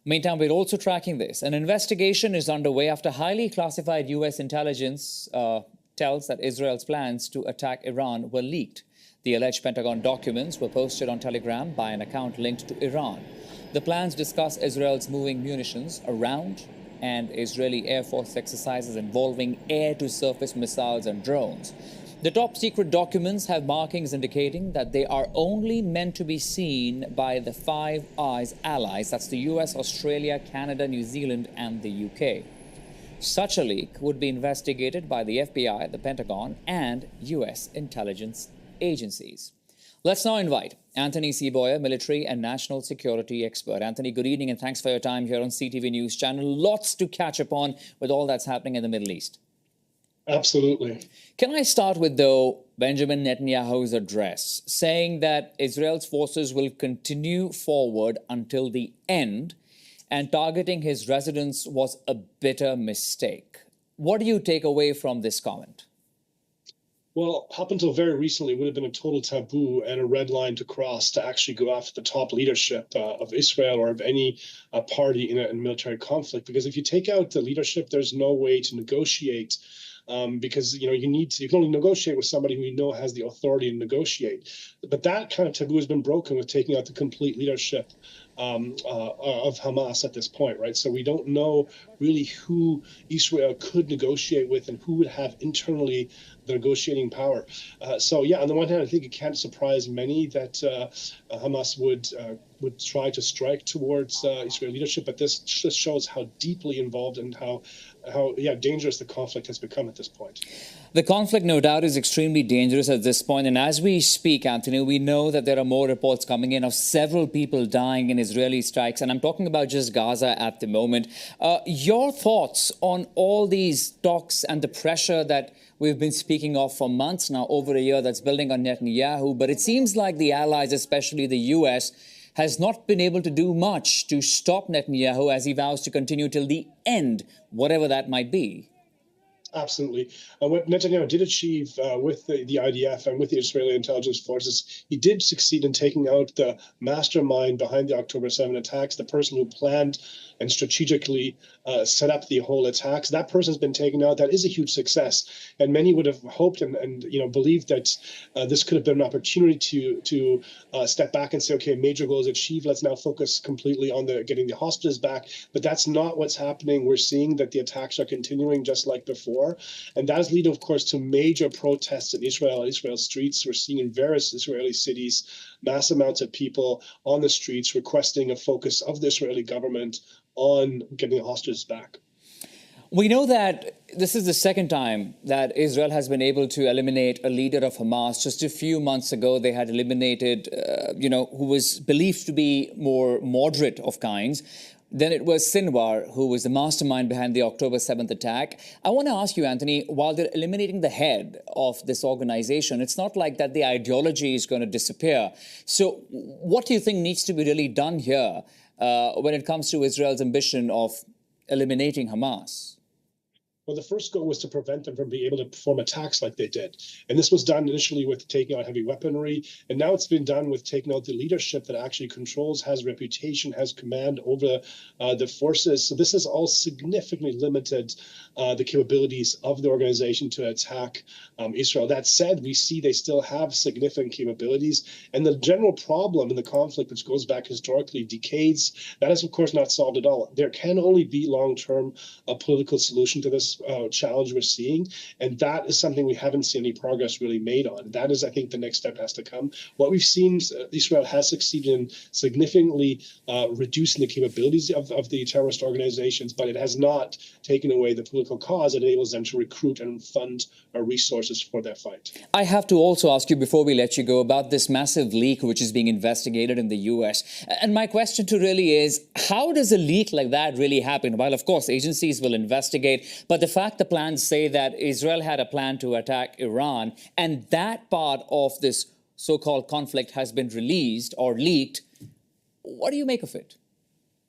Meantime, we're also tracking this. An investigation is underway after highly classified U.S. intelligence tells that Israel's plans to attack Iran were leaked. The alleged Pentagon documents were posted on Telegram by an account linked to Iran. The plans discuss Israel's moving munitions around and Israeli Air Force exercises involving air-to-surface missiles and drones. The top-secret documents have markings indicating that they are only meant to be seen by the Five Eyes allies, that's the US, Australia, Canada, New Zealand and the UK. Such a leak would be investigated by the FBI, the Pentagon and US intelligence agencies. Let's now invite Anthony Seaboyer, military and national security expert. Anthony, good evening and thanks for your time here on CTV News Channel. Lots to catch up on with all that's happening in the Middle East. Absolutely. Can I start with, though, Benjamin Netanyahu's address, saying that Israel's forces will continue forward until the end, and targeting his residence was a bitter mistake. What do you take away from this comment? Well, up until very recently, it would have been a total taboo and a red line to cross to actually go after the top leadership of Israel or of any party in a military conflict. Because if you take out the leadership, there's no way to negotiate. Because you can only negotiate with somebody who you know has the authority to negotiate. But that kind of taboo has been broken with taking out the complete leadership of Hamas at this point, right? So we don't know really who Israel could negotiate with and who would have internally the negotiating power. So yeah, on the one hand, I think it can't surprise many that Hamas would try to strike towards Israeli leadership, but this just shows how deeply involved and how dangerous the conflict has become at this point. The conflict, no doubt, is extremely dangerous at this point. And as we speak, Anthony, we know that there are more reports coming in of several people dying in Israeli strikes. And I'm talking about just Gaza at the moment. Your thoughts on all these talks and the pressure that we've been speaking of for months now, over a year, that's building on Netanyahu. But it seems like the allies, especially the U.S., has not been able to do much to stop Netanyahu as he vows to continue till the end, whatever that might be. Absolutely. What Netanyahu did achieve with the IDF and with the Israeli intelligence forces, he did succeed in taking out the mastermind behind the October 7 attacks, the person who planned and strategically set up the whole attacks. That person has been taken out. That is a huge success. And many would have hoped and believed that this could have been an opportunity to step back and say, okay, major goal is achieved. Let's now focus completely on getting the hostages back. But that's not what's happening. We're seeing that the attacks are continuing just like before. And that is leading, of course, to major protests in Israel's streets. We're seeing in various Israeli cities mass amounts of people on the streets requesting a focus of the Israeli government on getting the hostages back. We know that this is the second time that Israel has been able to eliminate a leader of Hamas. Just a few months ago, they had eliminated, who was believed to be more moderate of kinds. Then it was Sinwar, who was the mastermind behind the October 7th attack. I want to ask you, Anthony, while they're eliminating the head of this organization, it's not like that the ideology is going to disappear. So what do you think needs to be really done here when it comes to Israel's ambition of eliminating Hamas? Well, the first goal was to prevent them from being able to perform attacks like they did. And this was done initially with taking out heavy weaponry. And now it's been done with taking out the leadership that actually controls, has reputation, has command over the forces. So this has all significantly limited the capabilities of the organization to attack Israel. That said, we see they still have significant capabilities. And the general problem in the conflict, which goes back historically decades, that is, of course, not solved at all. There can only be long-term political solution to this challenge we're seeing, and that is something we haven't seen any progress really made on. That is, I think, the next step has to come. What we've seen, Israel has succeeded in significantly reducing the capabilities of the terrorist organizations, but it has not taken away the political cause that enables them to recruit and fund resources for their fight. I have to also ask you, before we let you go, about this massive leak which is being investigated in the U.S. And my question to really is, how does a leak like that really happen? While, of course, agencies will investigate, but the fact the plans say that Israel had a plan to attack Iran, and that part of this so-called conflict has been released or leaked, what do you make of it?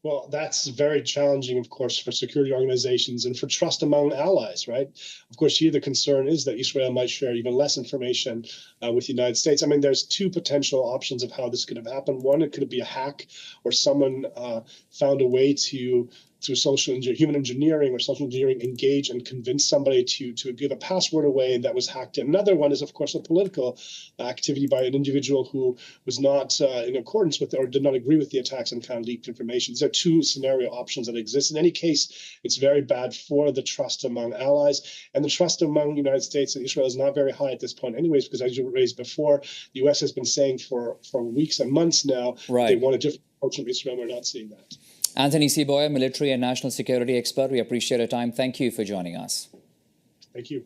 Well, that's very challenging, of course, for security organizations and for trust among allies, right? Of course, here the concern is that Israel might share even less information with the United States. I mean, there's two potential options of how this could have happened. One, it could be a hack, or someone found a way to, through human engineering or social engineering, engage and convince somebody to give a password away that was hacked in. Another one is, of course, a political activity by an individual who was not in accordance with or did not agree with the attacks and kind of leaked information. These are two scenario options that exist. In any case, it's very bad for the trust among allies, and the trust among the United States and Israel is not very high at this point anyways, because as you raised before, the U.S. has been saying for weeks and months now they want a different approach from Israel. We're not seeing that. Anthony Seaboyer, military and national security expert, we appreciate your time. Thank you for joining us. Thank you.